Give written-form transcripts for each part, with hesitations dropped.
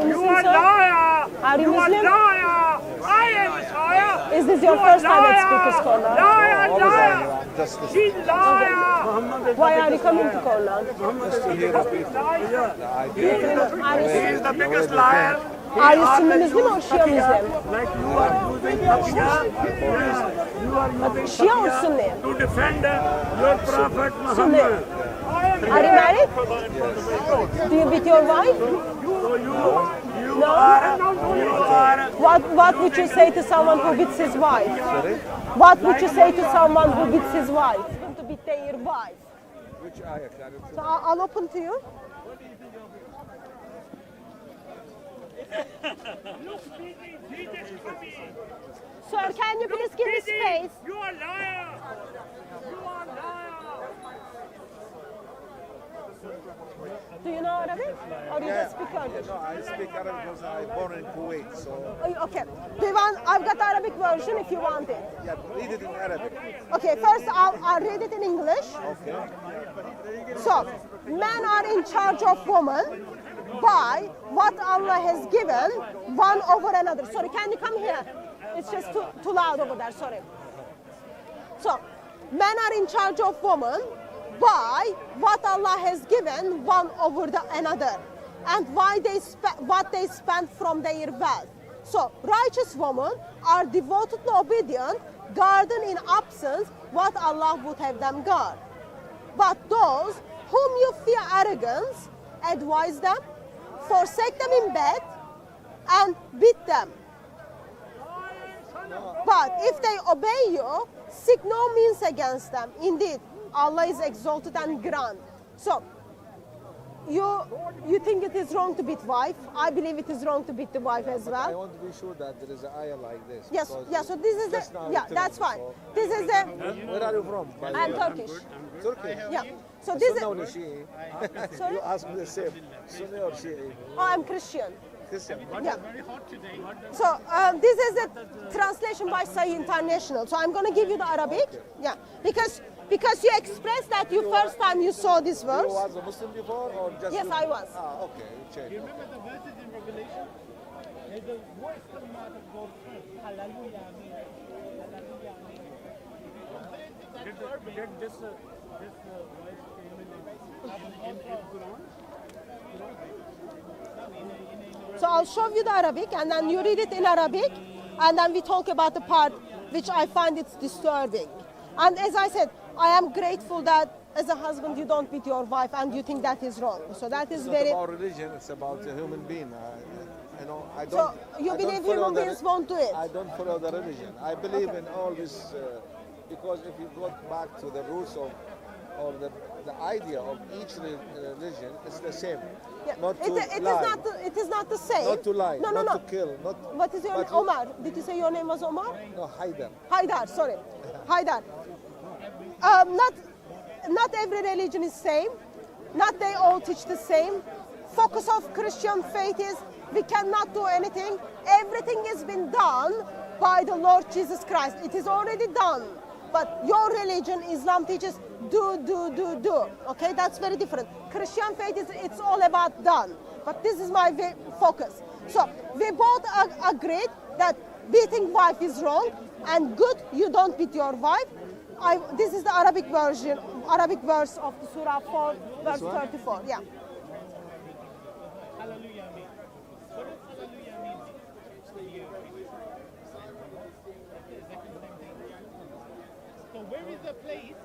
you You Muslim, are sir? liar! Are you You are Muslim? liar! I am Messiah! Is this your first time at Speaker's Corner? Liar! Always Liar! I'm just listening. She's liar! Why are you coming to Corner? Just to hear the people. The idea. He is the biggest liar. Are you Sunni Muslim or Shia Muslim? Like you are using Taqiyya, you are using Shia or Sunni? to defend your Prophet Sunni. Muhammad. Are you married? Do you beat your wife? So you No. are What would you say to someone who beats his wife? Sorry? What would you say to someone who beats his wife? To beat their wife. Which ayah? Can you So I'll open to you. Sir, can you please give me space? You are liar! You are liar! Do you know Arabic? Or you just speak Kurdish? No, I speak Arabic because I born in Kuwait, so Oh, okay. Do you want? I've got the Arabic version if you want it. yeah, read it in Arabic. Okay, first I'll read it in English. Okay. So, men are in charge of women by what Allah has given one over another. Sorry, can you come here? It's just too loud over there, sorry. So, men are in charge of women by what Allah has given one over the another and what they spend from their wealth. So, righteous women are devotedly obedient, guarding in absence what Allah would have them guard. But those whom you fear arrogance, advise them, forsake them in bed, and beat them. But if they obey you, seek no means against them. Indeed, Allah is exalted and grand. So, you think it is wrong to beat wife? I believe it is wrong to beat the wife as But I well. want to be sure that there is an ayah like this. Yes, because yeah. So this is the just now yeah. you That's told fine. me, so- This is the Where are you from? by the I'm way? Turkish. Turkey. Yeah. So this is Sunni or Shi'i? sorry. You ask me the same. Sunni or Shi'i? Oh, I'm Christian. Christian. Yeah. So this is a translation by Sahih International. So I'm going to give you the Arabic. Yeah. Because you expressed that you first time you saw this You verse. was a Muslim before or just Yes, you? I was. Ah, okay. You changed. Remember the verses in Revelation? May the words come out of God's mouth. Hallelujah, amen. Hallelujah, amen. Did this verse came in Quran? So I'll show you the Arabic and then you read it in Arabic and then we talk about the part which I find it's disturbing. And as I said, I am grateful that as a husband you don't beat your wife and you think that is wrong. So that is It's very... not about religion, it's about a human being. You know, I don't, So you I don't believe follow human the- beings won't do it? I don't follow the religion. I believe Okay. in all this because if you go back to the roots of or the idea of each religion, it's the same. Yeah. Not to It lie, is not the same. not to lie, No, no, not no. to kill, not. What is your but name? Omar. Did you say your name was Omar? No, Haidar. Haidar, sorry. Haidar. Not every religion is same. Not they all teach the same. Focus of Christian faith is we cannot do anything. Everything has been done by the Lord Jesus Christ. It is already done. But your religion, Islam teaches do. Okay, that's very different. Christian faith is it's all about done. But this is my focus. So we both agreed that beating wife is wrong and good you don't beat your wife. This is the Arabic version, Arabic verse of the Surah 4, verse 34. Yeah. Hallelujah, amen. What does hallelujah mean to you? Exactly the same thing. So where is the place?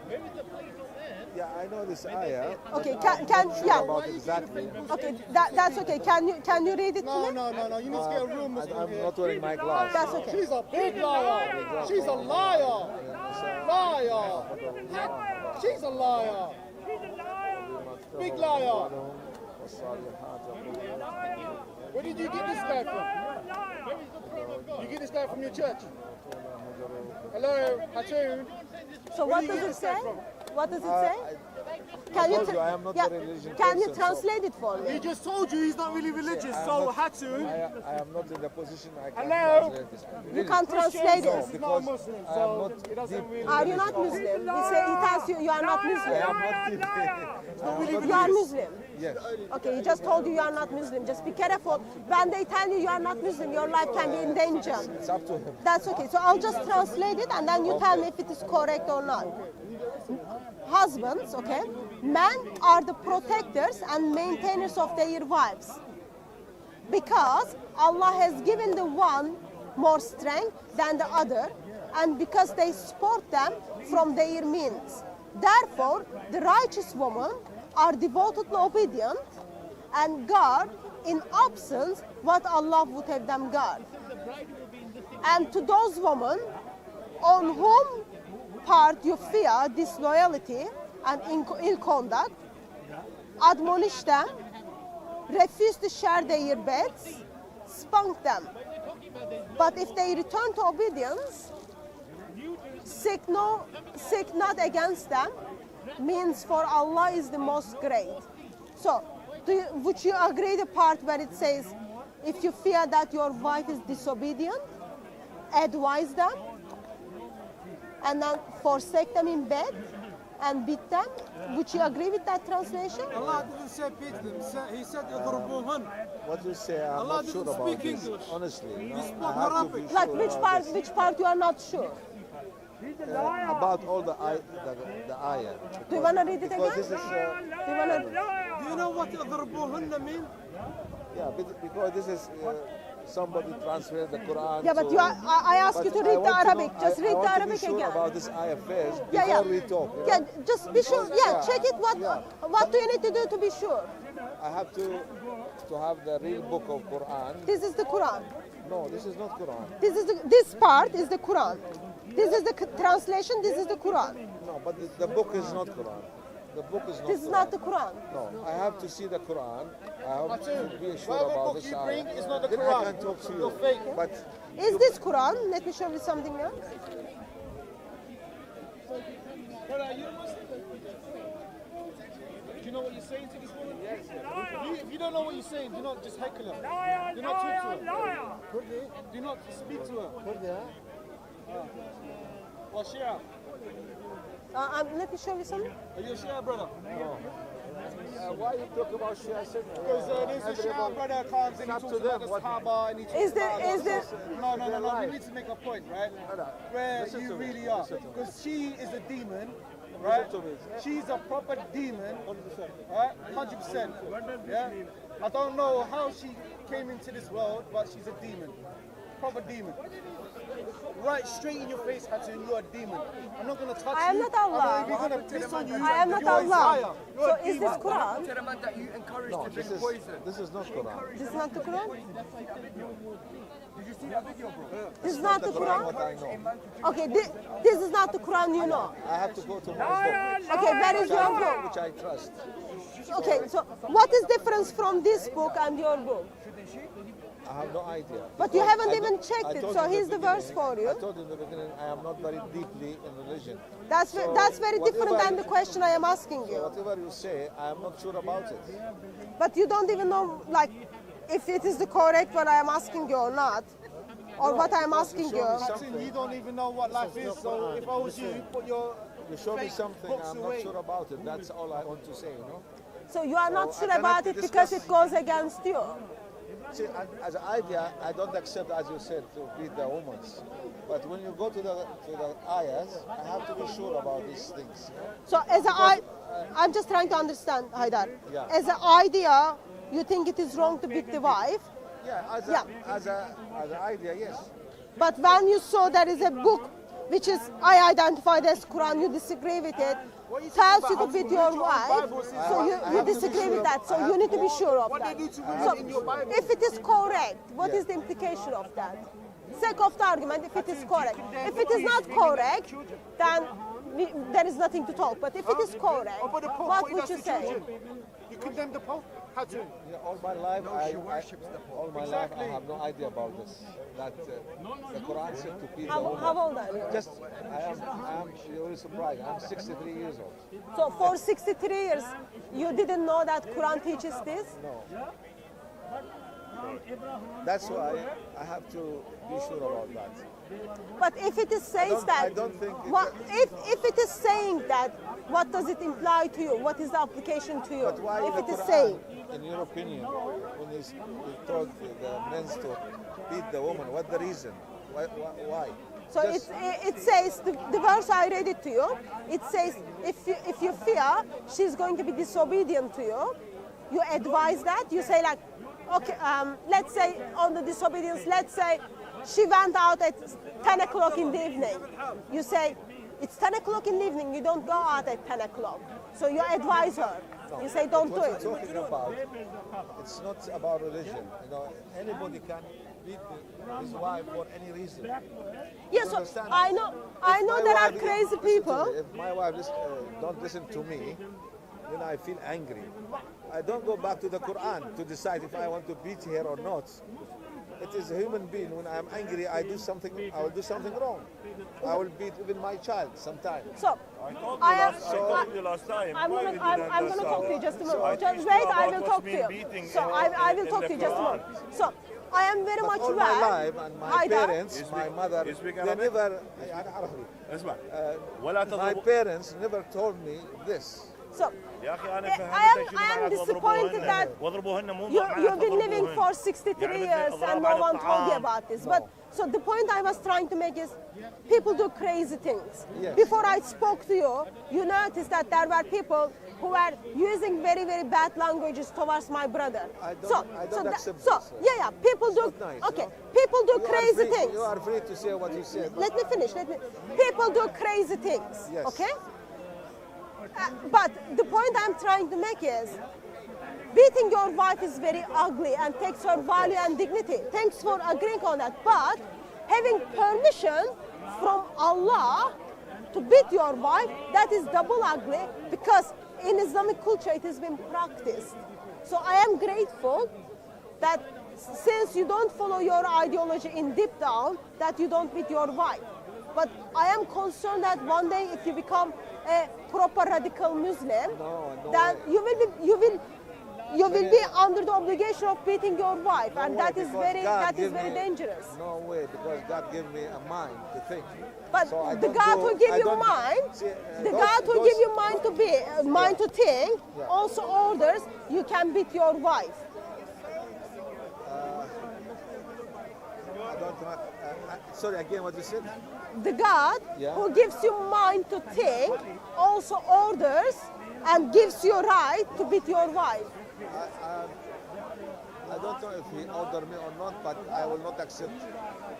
Where is the place on earth? Yeah, I know this ayah. Okay, but I'm can not sure yeah. about exactly. Okay, that's okay. Can you read it to me? No. You need to get a room. I'm not wearing my glass. That's okay. She's a big liar. She's a liar. Liar. She's a liar. Big liar. Where did you get this guy from? You get this guy from your church? Hello, Hatun. So what does it say? What does it say? Can told you I am not a religious Can you person, so- translate it for He me? just told you he's not really religious. I am So not- Hatun, I am not in the position I can Hello? translate this. You can't translate no, it. he's not because Muslim, I am so not he doesn't deep- really. Are you not Muslim? He tells you you are not I Muslim. am not deep. You are Muslim. Yes. Okay, he just told you are not Muslim. Just be careful. When they tell you are not Muslim, your life can be in danger. It's up to him. That's okay. So I'll just translate it and then you tell me if it is correct or not. Husbands, okay? Men are the protectors and maintainers of their wives. Because Allah has given the one more strength than the other, and because they support them from their means. Therefore, the righteous women are devotedly obedient and guard in absence what Allah would have them guard. And to those women on whom part you fear disloyalty and ill conduct, admonish them, refuse to share their beds, spank them. But if they return to obedience, seek not against them, means for Allah is the most great. So, would you agree the part where it says, if you fear that your wife is disobedient, advise them, and then forsake them in bed and beat them? Would you agree with that translation? Allah didn't say beat them. He said اضربوهن. What you say, I'm Allah not sure didn't about speak this. English. Honestly, you know, He spoke I have to Arabic. be Like sure which about part? this. Which part you are not sure? About all the ayah. Do you wanna read it Because again? this is, Do you wanna? Do you know what اضربوهن mean? yeah, because this is somebody translated the Quran. Yeah, but to- I asked you but to I read the want to Arabic. know- Just I read the want to be Arabic sure again. about this ayah first Yeah, before yeah. we talk. you Yeah, know. just be sure. Yeah, Yeah, check it. yeah. What do you need to do to be sure? I have to have the real book of Quran. This is the Quran. No, this is not Quran. This part is the Quran. This is the translation. This is the Quran. No, but the book is not Quran. The book is not This is Quran. not the Quran. No, I have to see the Quran. I have to be sure Whatever about book this you ayah. bring is not the Then Quran. I can talk to you. You're fake. But Is this Quran? Let me show you something else. Brother, you Muslim? Do you know what you're saying to this woman? Yes. If you don't know what you're saying, do not just heckle her. Do not talk to her. Do not speak to her. Well, Shia, Let me show you something. are you a Shia brother? why you talk about Shia Sunni? Because there's a Shia brother comes and he It's up talks to about them the what- Sahaba and he talks Is there- about is there- No, we need to make a point, right? Where Listen you to me, really are. listen to me. Because she is a demon, right? Listen to me. She's a proper demon, right? 100%. Yeah? I don't know how she came into this world, but she's a demon. Proper demon. Right straight in your face, Hatun, you're a demon. I'm not going to touch you. I am not Allah. If you're going to piss on you, I am not you're a Allah. liar. You're So a is this demon. Quran? To the man that you encouraged No, to this drink is poison. this is not Quran. This is not the Quran. Did you see that video, bro? This is not the What Quran. I know. Okay, this is not the Quran. You know. I have to go to my book, Okay, where is your book? which I trust. Okay, so what is difference from this book and your book? I have no idea. But you Because haven't I even don't- checked I it, told so you in the here's the verse beginning- for you. I told you in the beginning, I am not very deeply in religion. That's So that's very different whatever- than the question I am asking So you. whatever you say, I am not sure about it. But you don't even know, like, if it is the correct what I am asking you or not, or what I am asking you. Hatun, you don't even know what life is, so if I was you, put your You show me fake something, books I'm away. not sure about it. That's all I want to say, you know. So you are not So sure I about cannot it because discuss- it goes against you. See, as an idea, I don't accept, as you said, to beat the women. But when you go to the ayahs, I have to be sure about these things. So I'm just trying to understand, Haidar. Yeah. As an idea, you think it is wrong to beat the wife, Yeah, Yeah. as an idea, yes. but when you saw there is a book which is I identified as Quran, you disagree with it, tells you to beat your wife, so you disagree with that, so you need to be sure of that. So if it is correct, what is the implication of that? Sake of the argument, if it is correct. If it is not correct, then there is nothing to talk. But if it is correct, But the Pope, what he would does you to say? children. You condemn the Pope? Hatun. Yeah, all my life, all my life, I have no idea about this. That the Quran said to beat the How woman. old are you? Just, I am really surprised. I'm 63 years old. So for 63 years, you didn't know that Quran teaches this? No. That's why I have to be sure about that. But if it is says that, I don't think it- what, if it is saying that, what does it imply to you? What is the application to you? But why If the it is Quran, saying, in your opinion, when he told the men to beat the woman, what the reason? Why? so Just- it says, the verse I read it to you, it says, if you fear she's going to be disobedient to you, you advise that, you say like, okay, let's say on the disobedience, let's say she went out at 10 o'clock in the evening. You say, it's 10 o'clock in the evening, you don't go out at 10 o'clock. So you advise her. You say, don't do what it. we're talking about, it's not about religion. You know, anybody can beat his wife for any reason. Yes, You so understand? I know If my there are wife- crazy listen to people. me, If my wife don't listen to me, then I feel angry. I don't go back to the Quran to decide if I want to beat her or not. It is a human being. When I'm angry, I will do something wrong. I will beat even my child sometimes. So I told I am. you last time. I'm Why gonna, you I'm, didn't I'm gonna talk to you understand? just a So I moment. Just teach wait, you I about will what's talk to mean you. beating So in- I will in talk the to you just a Quran. moment. So I am very much All my aware. life, and my Aida, parents, my mother, you speak they Arabic? never. اسمع ولا My تضربوا parents never told me this. So يا اخي انا I فهمتك شنو am معناته disappointed واضربوهن that واضربوهن مو you've been living تضربوهن. for 63 يعني مثل years إضراب and no على one told you الطعام. about this. No. But so the point I was trying to make is people do crazy things. Yes. Before I spoke to you, you noticed that there were people who were using very, very bad languages towards my brother. I don't accept so this. yeah, people do, not nice, okay, you know? people do You are crazy free- things. You are free to say what you said. Let me finish. People do crazy things. Yes. Okay. But the point I'm trying to make is, beating your wife is very ugly and takes her value and dignity. Thanks for agreeing on that. But having permission from Allah to beat your wife, that is double ugly, because in Islamic culture it has been practiced. So I am grateful that since you don't follow your ideology in deep down, that you don't beat your wife. But I am concerned that one day if you become a proper radical Muslim, No then way. you will be under the obligation of beating your wife, and No way, that is because God very give me- dangerous. No way, because God gave me a mind to think. But So I the don't God go- who give I you don't- mind, See, the those- God who those- give you mind to be, mind to think, Yeah. also orders you can beat your wife. I don't know. Sorry, again, what you said? The God Yeah. who gives you mind to think, also orders and gives you right to beat your wife. I don't know if he ordered me or not, but I will not accept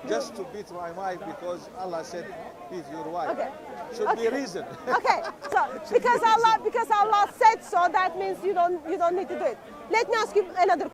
just to beat my wife because Allah said beat your wife. Okay. Should be Okay. reason. Okay, so because Allah said so, that means you don't need to do it. Let me ask you another